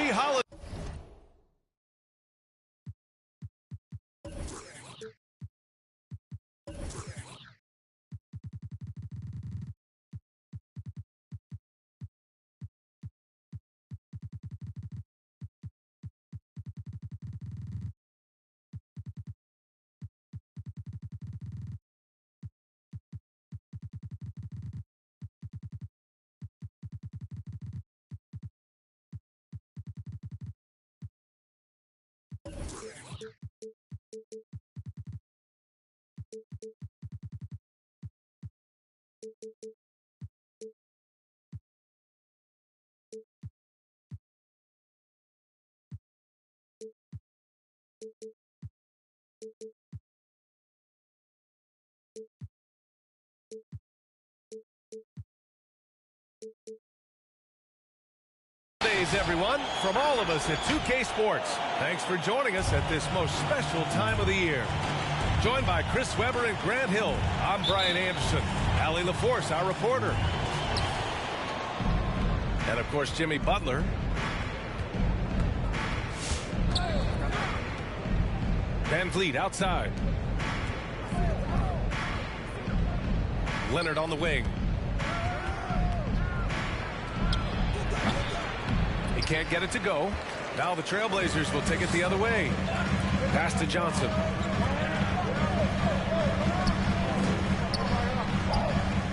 Happy holidays. Everyone, from all of us at 2K Sports, thanks for joining us at this most special time of the year. Joined by Chris Webber and Grant Hill, I'm Brian Anderson, Allie LaForce, our reporter, and of course Jimmy Butler. Van Vliet outside. Leonard on the wing. Can't get it to go. Now the Trailblazers will take it the other way. Pass to Johnson.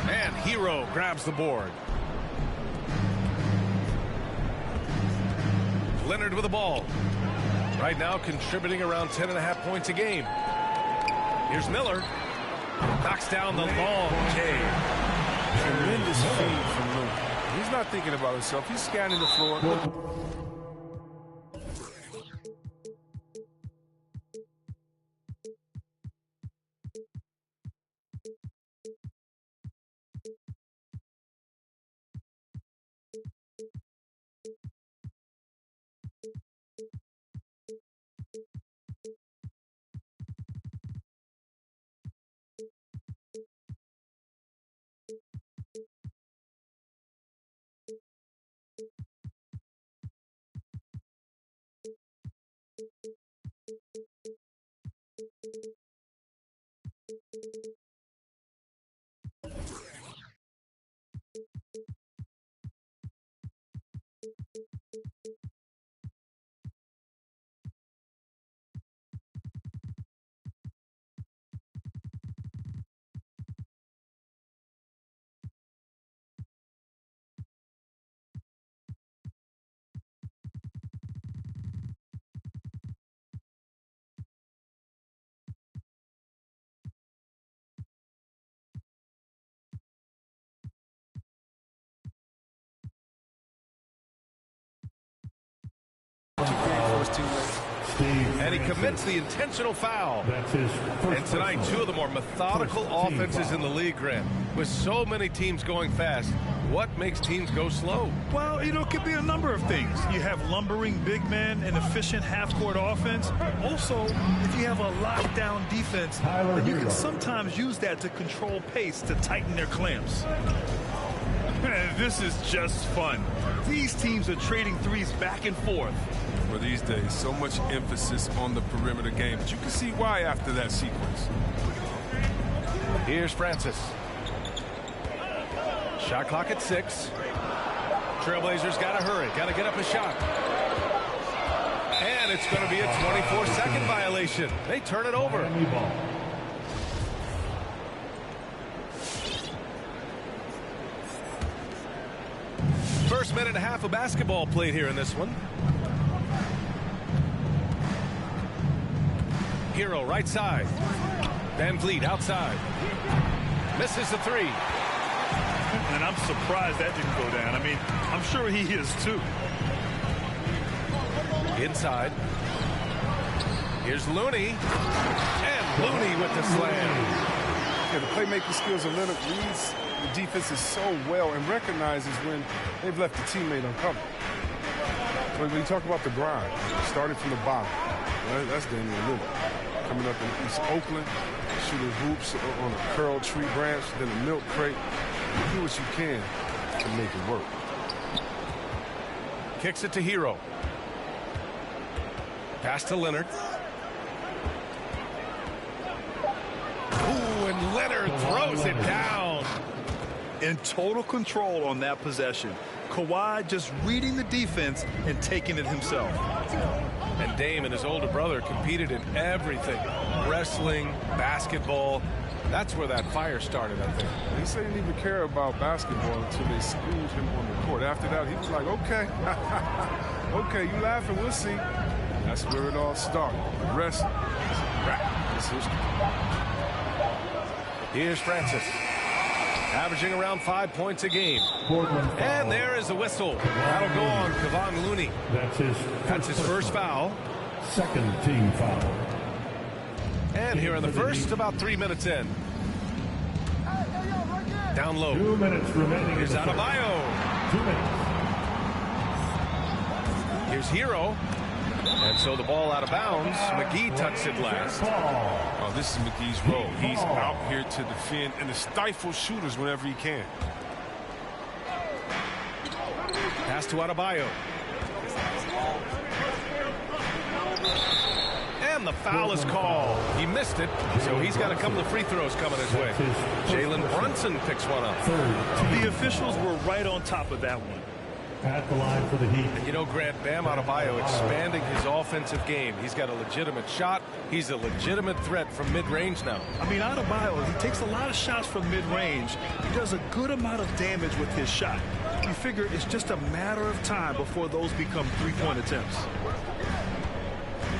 And Hero grabs the board. Leonard with the ball. Right now contributing around 10.5 points a game. Here's Miller. Knocks down the long J. Tremendous feed from Miller. He's not thinking about himself. He's scanning the floor. And he commits the intentional foul. And tonight, two of the more methodical offenses in the league, Grant. With so many teams going fast, what makes teams go slow? Well, you know, it could be a number of things. You have lumbering big men and efficient half-court offense. Also, if you have a lockdown defense, then you can sometimes use that to control pace, to tighten their clamps. Man, this is just fun. These teams are trading threes back and forth. For these days, so much emphasis on the perimeter game, but you can see why after that sequence. Here's Francis. Shot clock at 6. Trailblazers got to hurry, got to get up a shot. And it's going to be a 24-second violation. They turn it over. First minute and a half of basketball played here in this one. Hero right side. Van Vliet outside. Misses the three. And I'm surprised that didn't go down. I mean, I'm sure he is too. Inside. Here's Looney. And Looney with the slam. Yeah, the playmaking skills of Leonard reads the defenses so well and recognizes when they've left the teammate uncovered. When you talk about the grind, starting from the bottom, that's Damian Lillard. Coming up in East Oakland, shooting hoops on a curled tree branch, then a milk crate. Do what you can to make it work. Kicks it to Hero. Pass to Leonard. Ooh, and Leonard throws it down. In total control on that possession. Kawhi just reading the defense and taking it himself. And Dame and his older brother competed in everything. Wrestling, basketball. That's where that fire started, I think. He said he didn't even care about basketball until they schooled him on the court. After that, he was like, okay. Okay, you laughing, we'll see. That's where it all started. The rest is rap. It's history. Here's Francis. Averaging around 5 points a game. And there is the whistle. That'll go on Kevon Looney. That's his first foul. Second team foul. And here in the first, about 3 minutes in. Down low. 2 minutes remaining. Here's Adebayo. 2 minutes. Here's Hero. And so the ball out of bounds. McGee touched it last. Oh, this is McGee's role. He's out here to defend and to stifle shooters whenever he can. Pass to Adebayo. And the foul is called. He missed it, so he's got a couple of free throws coming his way. Jalen Brunson picks one up. The officials were right on top of that one. At the line for the Heat. And you know, Grant, Bam Adebayo expanding his offensive game. He's got a legitimate shot. He's a legitimate threat from mid-range now. I mean, Adebayo, he takes a lot of shots from mid-range. He does a good amount of damage with his shot. You figure it's just a matter of time before those become three-point attempts.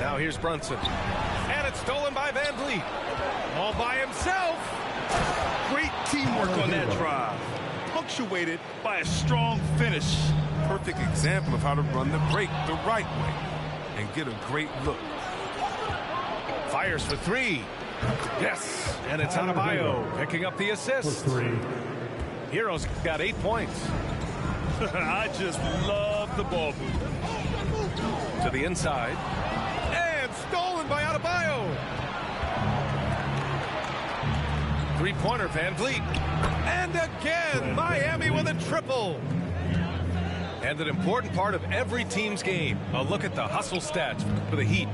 Now here's Brunson. And it's stolen by Van Vliet. All by himself. Great teamwork on that drive. Punctuated by a strong finish. Perfect example of how to run the break the right way and get a great look. Fires for three. Yes. And it's Adebayo picking up the assist. For three. Hero's got 8 points. I just love the ball move. To the inside. And stolen by Adebayo. Three-pointer, Van Vliet. And again, Miami with a triple. And an important part of every team's game. A look at the hustle stats for the Heat.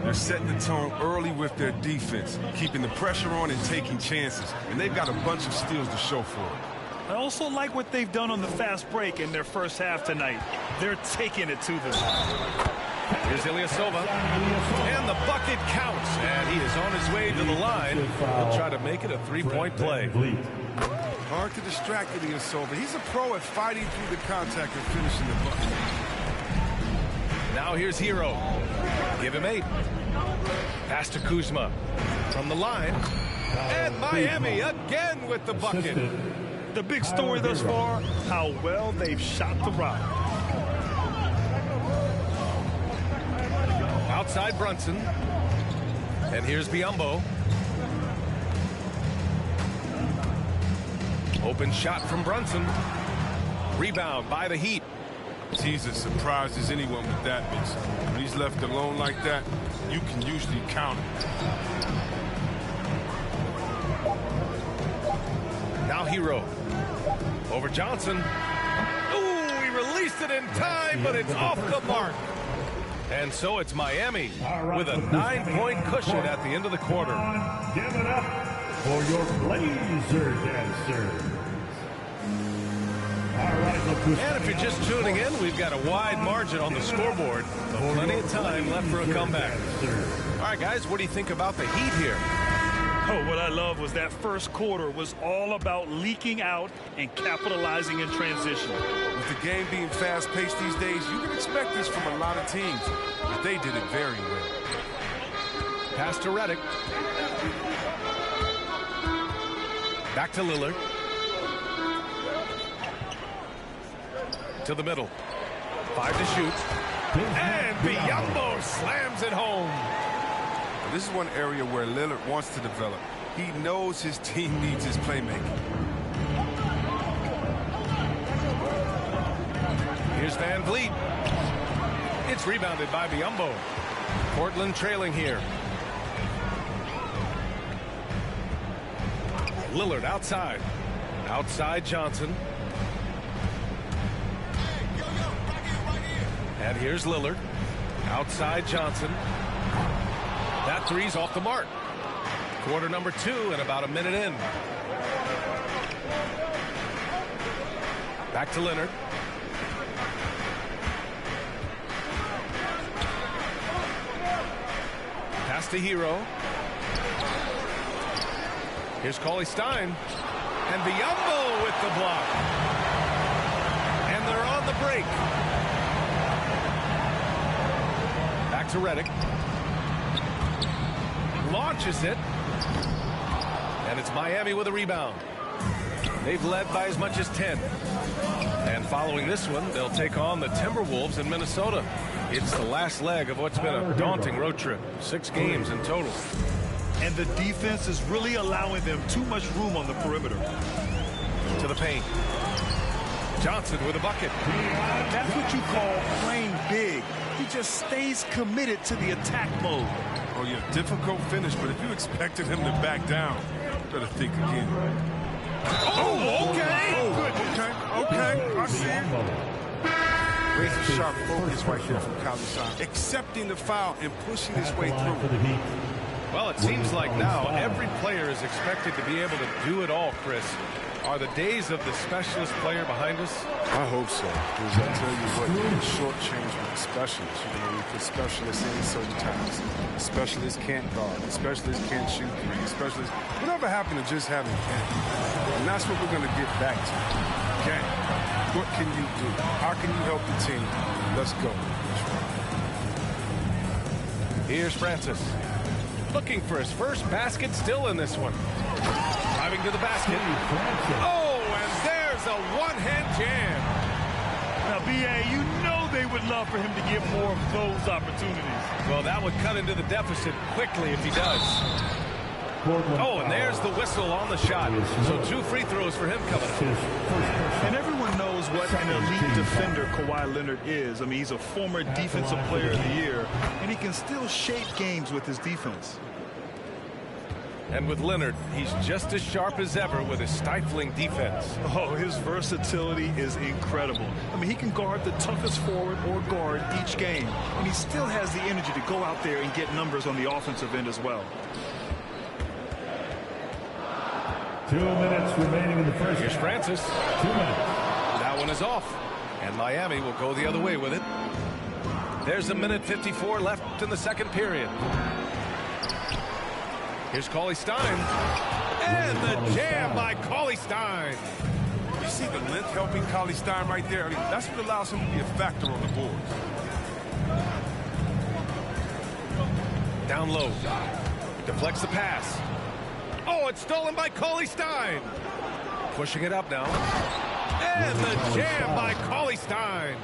They're setting the tone early with their defense, keeping the pressure on and taking chances. And they've got a bunch of steals to show for it. I also like what they've done on the fast break in their first half tonight. They're taking it to them. Here's Ilyasova. And the bucket counts. And he is on his way to the line. He'll try to make it a three-point play. Hard to distract Ilyasova. He's a pro at fighting through the contact and finishing the bucket. Now here's Hero. Give him 8. Pass to Kuzma. From the line. And Miami again with the bucket. The big story thus far, how well they've shot the rock. Outside Brunson. And here's Biyombo. Open shot from Brunson. Rebound by the Heat. He's as surprised as anyone with that miss. When he's left alone like that, you can usually count it. Now Hero. Over Johnson. Ooh, he released it in time, but it's off the mark. And so it's Miami with a 9-point cushion at the end of the quarter. Give it up for your Blazer dancer. And if you're just tuning in, we've got a wide margin on the scoreboard, but plenty of time left for a comeback. All right, guys, what do you think about the Heat here? Oh, what I love was that first quarter was all about leaking out and capitalizing in transition. With the game being fast-paced these days, you can expect this from a lot of teams, but they did it very well. Pass to Redick. Back to Lillard. To the middle. 5 to shoot. And Biyombo slams it home. This is one area where Lillard wants to develop. He knows his team needs his playmaking. Here's Van Vliet. It's rebounded by Biyombo. Portland trailing here. Lillard outside. Outside Johnson. And here's Lillard. Outside Johnson. That three's off the mark. Quarter number 2 and about a minute in. Back to Leonard. Pass to Hero. Here's Cauley-Stein. And Biyombo with the block. And they're on the break. Back to Redick. Launches it. And it's Miami with a rebound. They've led by as much as 10. And following this one, they'll take on the Timberwolves in Minnesota. It's the last leg of what's been a daunting road trip. 6 games in total. And the defense is really allowing them too much room on the perimeter. To the paint. Johnson with a bucket. That's what you call playing big. He just stays committed to the attack mode. Oh, yeah, difficult finish, but if you expected him to back down, you better think again. Oh, okay. Okay, I see it. Razor sharp focus right here from Cauley-Stein. Accepting the foul and pushing his way through. Well, it seems like now every player is expected to be able to do it all, Chris. Are the days of the specialist player behind us? I hope so. Because I tell you what, you get shortchanged with the specialists. You know, you put specialists in certain times. Specialists can't guard. Specialists can't shoot three. Specialists, whatever happened to just having game? And that's what we're going to get back to. Game. What can you do? How can you help the team? Let's go. Here's Francis. Looking for his first basket, still in this one. Driving to the basket. Oh, and there's a one-hand jam. Now, B.A., you know they would love for him to get more of those opportunities. Well, that would cut into the deficit quickly if he does. Oh, and there's the whistle on the shot. So 2 free throws for him coming up. And everyone knows what an elite defender Kawhi Leonard is. I mean, he's a former Defensive Player of the Year, and he can still shape games with his defense. And with Leonard, he's just as sharp as ever with his stifling defense. Oh, his versatility is incredible. I mean, he can guard the toughest forward or guard each game, and he still has the energy to go out there and get numbers on the offensive end as well. 2 minutes remaining in the first. Here's Francis. 2 minutes. That one is off, and Miami will go the other way with it. There's a minute 54 left in the second period. Here's Cauley-Stein. And the jam by Cauley-Stein. You see the length helping Cauley-Stein right there? I mean, that's what allows him to be a factor on the board. Down low. Deflects the pass. Oh, it's stolen by Cauley-Stein. Pushing it up now. And the jam by Cauley-Stein.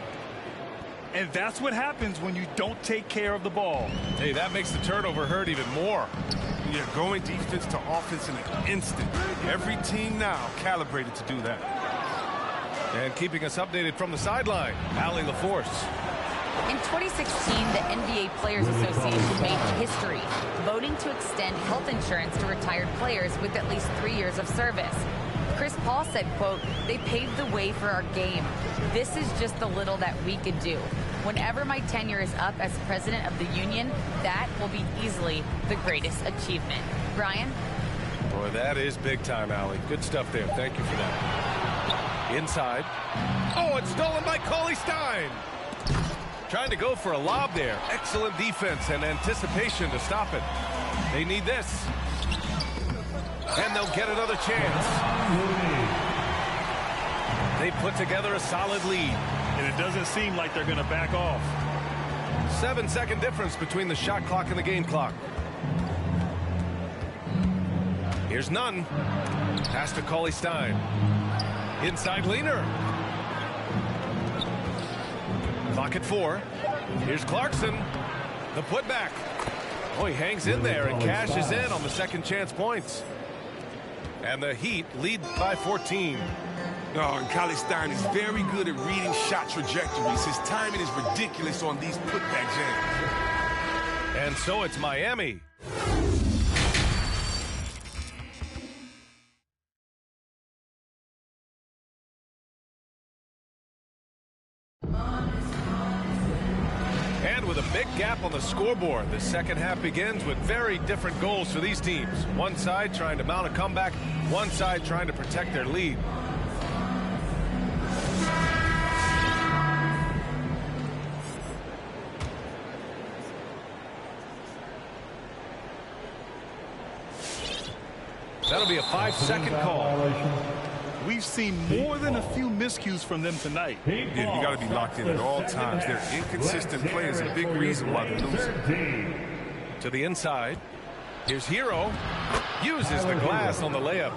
And that's what happens when you don't take care of the ball. Hey, that makes the turnover hurt even more. Yeah, going defense to offense in an instant. Every team now calibrated to do that. And keeping us updated from the sideline, Allie LaForce. In 2016, the NBA Players Association made history, voting to extend health insurance to retired players with at least 3 years of service. Chris Paul said, quote, "They paved the way for our game. This is just the little that we could do. Whenever my tenure is up as president of the union, that will be easily the greatest achievement." Brian? Boy, that is big time, Allie. Good stuff there. Thank you for that. Inside. Oh, it's stolen by Cauley-Stein. Trying to go for a lob there. Excellent defense and anticipation to stop it. They need this. And they'll get another chance. They put together a solid lead. And it doesn't seem like they're going to back off. 7-second difference between the shot clock and the game clock. Here's Nunn. Pass to Cauley-Stein. Inside leaner. Clock at 4. Here's Clarkson. The putback. Oh, he hangs in there and cashes in on the second chance points. And the Heat lead by 14. Oh, and Cauley-Stein is very good at reading shot trajectories. His timing is ridiculous on these putback jams. And so it's Miami. And with a big gap on the scoreboard, the second half begins with very different goals for these teams. One side trying to mount a comeback, one side trying to protect their lead. That'll be a 5-second call. We've seen more than a few miscues from them tonight. Yeah, you got to be locked in at all times. Their inconsistent play is a big reason why they're losing. To the inside. Here's Hero. Uses the glass on the layup.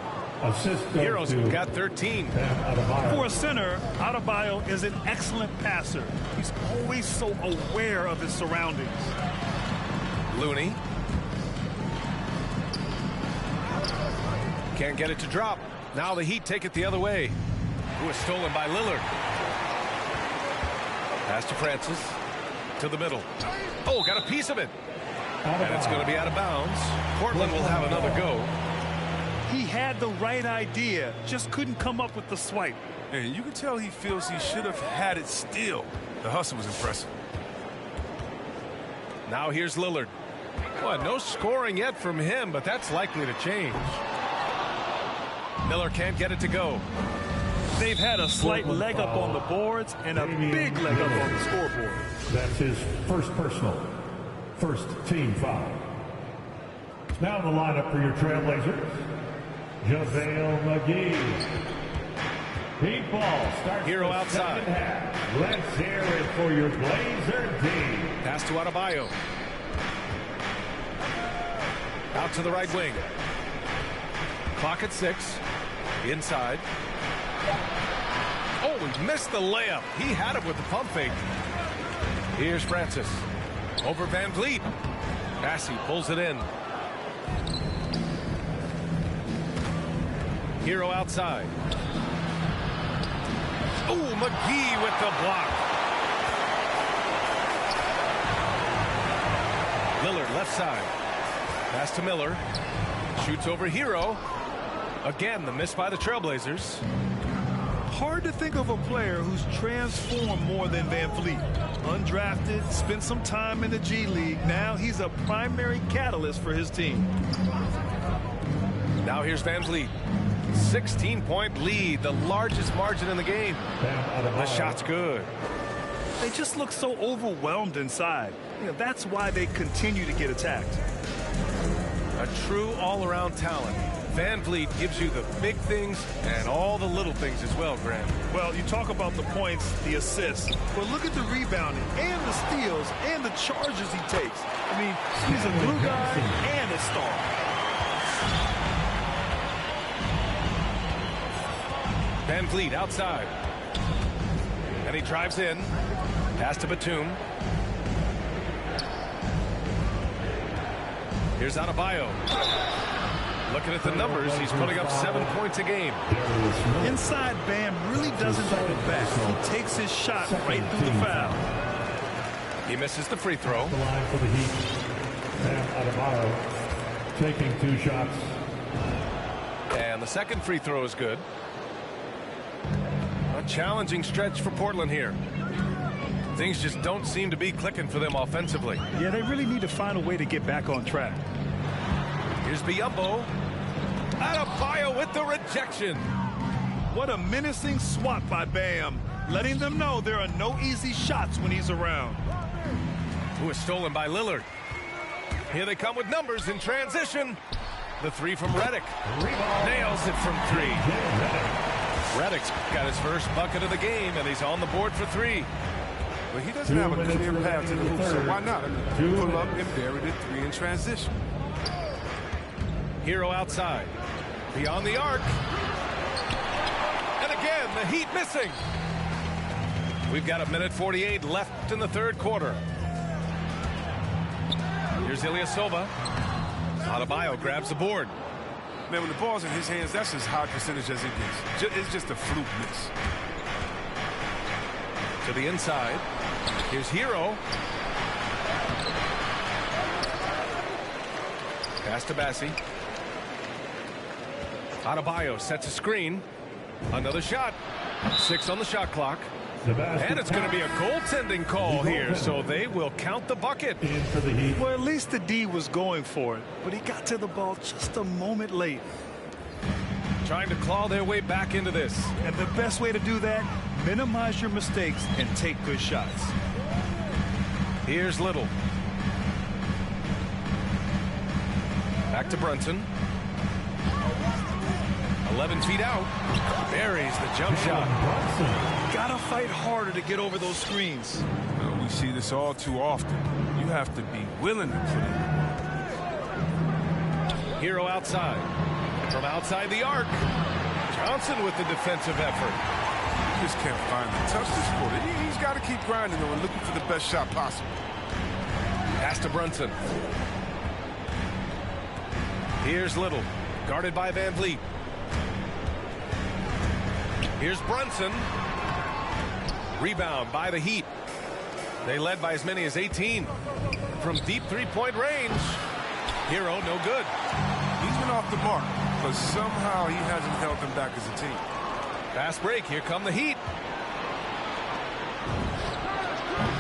Hero's got 13. For a center, Adebayo is an excellent passer. He's always so aware of his surroundings. Looney. Can't get it to drop. Now the Heat take it the other way. Who is stolen by Lillard. Pass to Francis. To the middle. Oh, got a piece of it. And it's going to be out of bounds. Portland will have another go. He had the right idea, just couldn't come up with the swipe. And you can tell he feels he should have had it still. The hustle was impressive. Now here's Lillard. Well, no scoring yet from him, but that's likely to change. Miller can't get it to go. They've had a slight leg up on the boards and a big leg up on the scoreboard. That's his first personal. First team foul. Now in the lineup for your Trailblazers, JaVale McGee. Heat ball starts. Hero outside. Let's hear it for your Blazer D. Pass to Adebayo. Out to the right wing. Clock at 6. Inside. Oh, he missed the layup. He had it with the pump fake. Here's Francis. Over Van Vliet. Bassey pulls it in. Hero outside. Oh, McGee with the block. Lillard left side. Pass to Miller. Shoots over Hero. Again, the miss by the Trailblazers. Hard to think of a player who's transformed more than Van Vliet. Undrafted, spent some time in the G League. Now he's a primary catalyst for his team. Now here's Van Vliet. 16-point lead, the largest margin in the game. The shot's good. They just look so overwhelmed inside. That's why they continue to get attacked. A true all-around talent. Van Vliet gives you the big things and all the little things as well, Grant. Well, you talk about the points, the assists, but look at the rebounding and the steals and the charges he takes. I mean, he's a glue guy and a star. Van Vliet outside. And he drives in. Pass to Batum. Here's Adebayo. Looking at the numbers, he's putting up 7 points a game. Inside, Bam really doesn't hold back. He takes his shot right through the foul. He misses the free throw. The line for the Heat. Bam Adebayo taking 2 shots. And the second free throw is good. A challenging stretch for Portland here. Things just don't seem to be clicking for them offensively. Yeah, they really need to find a way to get back on track. Here's Biyombo. Adebayo with the rejection. What a menacing swat by Bam, letting them know there are no easy shots when he's around. Who is stolen by Lillard. Here they come with numbers in transition. The three from Redick. Nails it from 3. Redick's got his first bucket of the game, and he's on the board for 3. But he doesn't have a clear path to the hoop, so why not? Pull up and bury the 3 in transition. Hero outside. Beyond the arc. And again, the Heat missing. We've got 1:48 left in the third quarter. Here's Ilyasova. Adebayo grabs the board. Man, when the ball's in his hands, that's as high percentage as it gets. It's just a fluke miss. To the inside. Here's Hero. Pass to Bassey. Adebayo sets a screen. Another shot. 6 on the shot clock. And it's going to be a goaltending call here, so they will count the bucket. Well, at least the D was going for it, but he got to the ball just a moment late. Trying to claw their way back into this. And the best way to do that, minimize your mistakes and take good shots. Here's Little. Back to Brunson. 11 feet out. Buries the jump shot. Gotta fight harder to get over those screens. Well, we see this all too often. You have to be willing to put in. Hero outside. From outside the arc. Johnson with the defensive effort. He just can't find the touch this quarter. He's got to keep grinding, though, and looking for the best shot possible. Pass to Brunson. Here's Little. Guarded by Van Vliet. Here's Brunson. Rebound by the Heat. They led by as many as 18. From deep three-point range. Hero, no good. He's been off the mark, but somehow he hasn't held them back as a team. Fast break. Here come the Heat.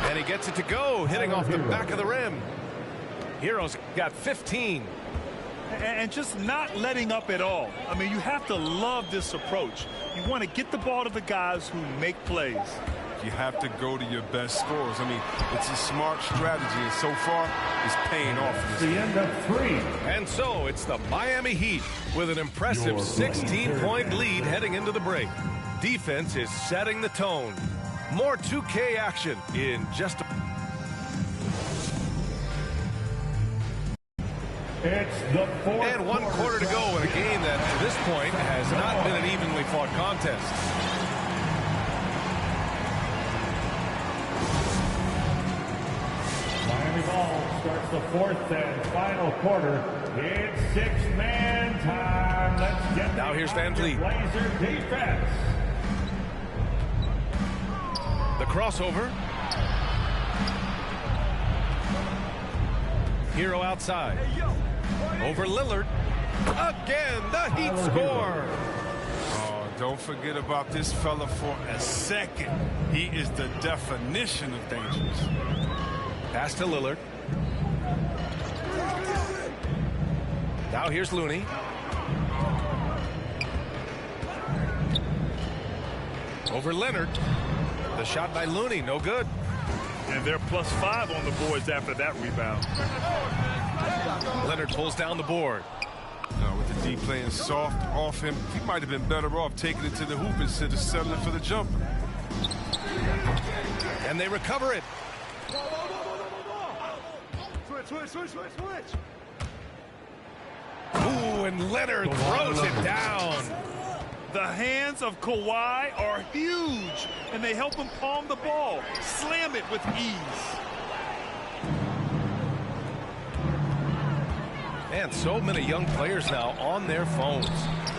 And he gets it to go, hitting off the back of the rim. Hero's got 15. And just not letting up at all. I mean, you have to love this approach. You want to get the ball to the guys who make plays. You have to go to your best scorers. I mean, it's a smart strategy, and so far, it's paying off. The end of 3. And so it's the Miami Heat with an impressive 16-point lead heading into the break. Defense is setting the tone. More 2K action in just a... It's the fourth. And 1 quarter to go in a game that, to this point, has not been an evenly fought contest. Miami ball starts the 4th and final quarter. It's 6-man time. Let's get now here's Van Vliet. Blazer defense. The crossover. Hero outside. Over Lillard. Again, the Heat score. Oh, don't forget about this fella for a second. He is the definition of dangerous. Pass to Lillard. Now here's Looney. Over Leonard. The shot by Looney, no good. And they're +5 on the boards after that rebound. Leonard pulls down the board. With the D playing soft off him, he might have been better off taking it to the hoop instead of settling for the jumper. And they recover it. Switch. Ooh, and Leonard throws it down. The hands of Kawhi are huge, and they help him palm the ball, slam it with ease. And so many young players now on their phones.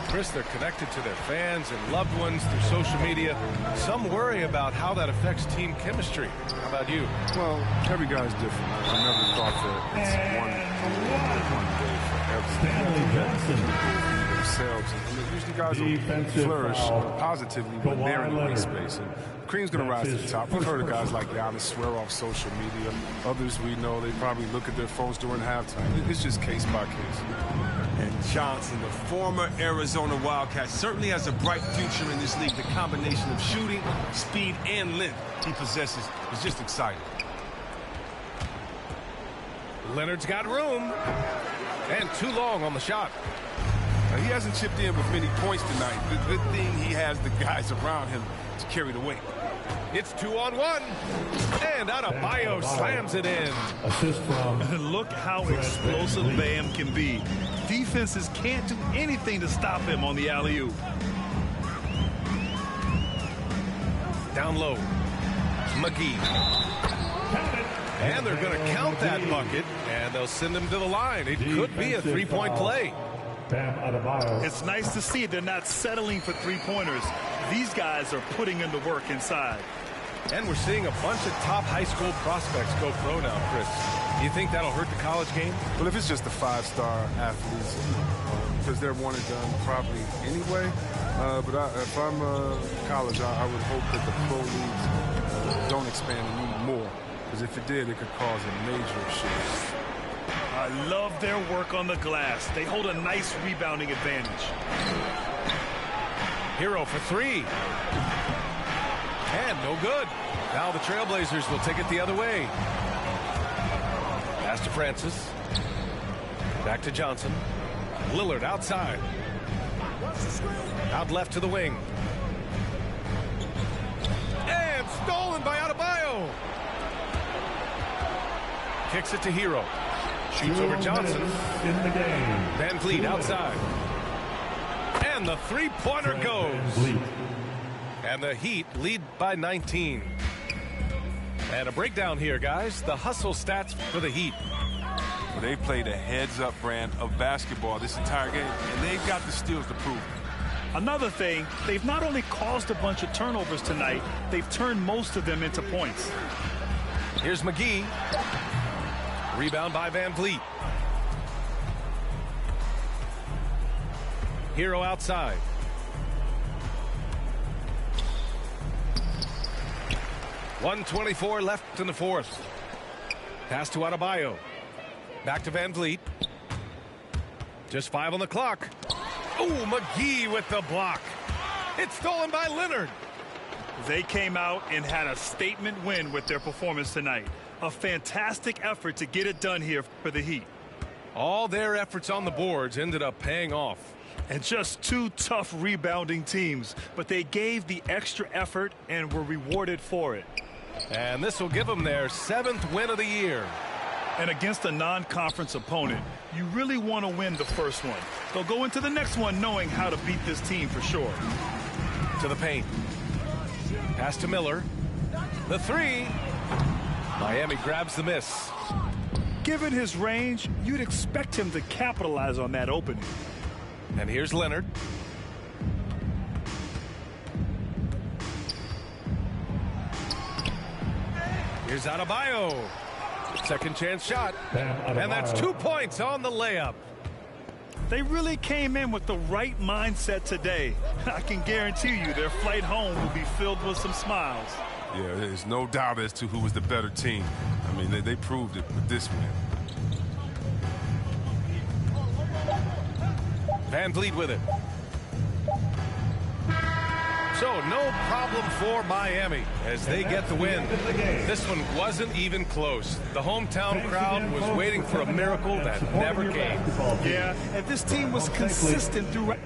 Chris, they're connected to their fans and loved ones through social media. Some worry about how that affects team chemistry. How about you? Well, every guy's different. I never thought that it's one day for Stanley Johnson. themselves. And usually guys will flourish positively when they're in the white space. And Kareem's going to rise to the top. We've heard of guys like Giannis swear off social media. Others we know, they probably look at their phones during halftime. It's just case by case. And Johnson, the former Arizona Wildcat, certainly has a bright future in this league. The combination of shooting, speed, and length he possesses is just exciting. Leonard's got room. And too long on the shot. Now, he hasn't chipped in with many points tonight. The good thing he has the guys around him to carry the weight. It's 2-on-1. And Adebayo slams it in. Assist from. And look how explosive Bam can be. Defenses can't do anything to stop him on the alley-oop. Down low. McGee. And they're going to count that bucket, and they'll send him to the line. It could be a three-point play. Bam Adebayo. It's nice to see they're not settling for three-pointers. These guys are putting in the work inside. And we're seeing a bunch of top high school prospects go pro now, Chris. Do you think that'll hurt the college game? Well, if it's just the 5-star athletes, because they're one and done probably anyway. But if I'm college, I would hope that the pro leagues don't expand anymore. Because if it did, it could cause a major shift. I love their work on the glass. They hold a nice rebounding advantage. Hero for three. And no good. Now the Trailblazers will take it the other way. Pass to Francis. Back to Johnson. Lillard outside. Out left to the wing. And stolen by Adebayo. Kicks it to Hero. Shoots over Johnson. In the game. Van Vliet outside. And the three-pointer goes. And the Heat lead by 19. And a breakdown here, guys. The hustle stats for the Heat. Well, they played a heads-up brand of basketball this entire game, and they've got the steals to prove it. Another thing, they've not only caused a bunch of turnovers tonight, they've turned most of them into points. Here's McGee. Rebound by Van Vliet. Hero outside. .124 left in the fourth. Pass to Adebayo. Back to Van Vliet. Just 5 on the clock. Oh, McGee with the block. It's stolen by Leonard. They came out and had a statement win with their performance tonight. A fantastic effort to get it done here for the Heat. All their efforts on the boards ended up paying off. And just two tough rebounding teams, but they gave the extra effort and were rewarded for it. And this will give them their 7th win of the year. And against a non-conference opponent, you really want to win the first one. They'll go into the next one knowing how to beat this team for sure. To the paint. Pass to Miller. The three. Miami grabs the miss. Given his range, you'd expect him to capitalize on that opening. And here's Leonard. Here's Adebayo. Second chance shot. And that's 2 points on the layup. They really came in with the right mindset today. I can guarantee you their flight home will be filled with some smiles. Yeah, there's no doubt as to who was the better team. I mean, they proved it with this win. Van Vliet with it. So no problem for Miami as they get the win. This one wasn't even close. The hometown crowd was waiting for a miracle that never came. Yeah, and this team was consistent throughout.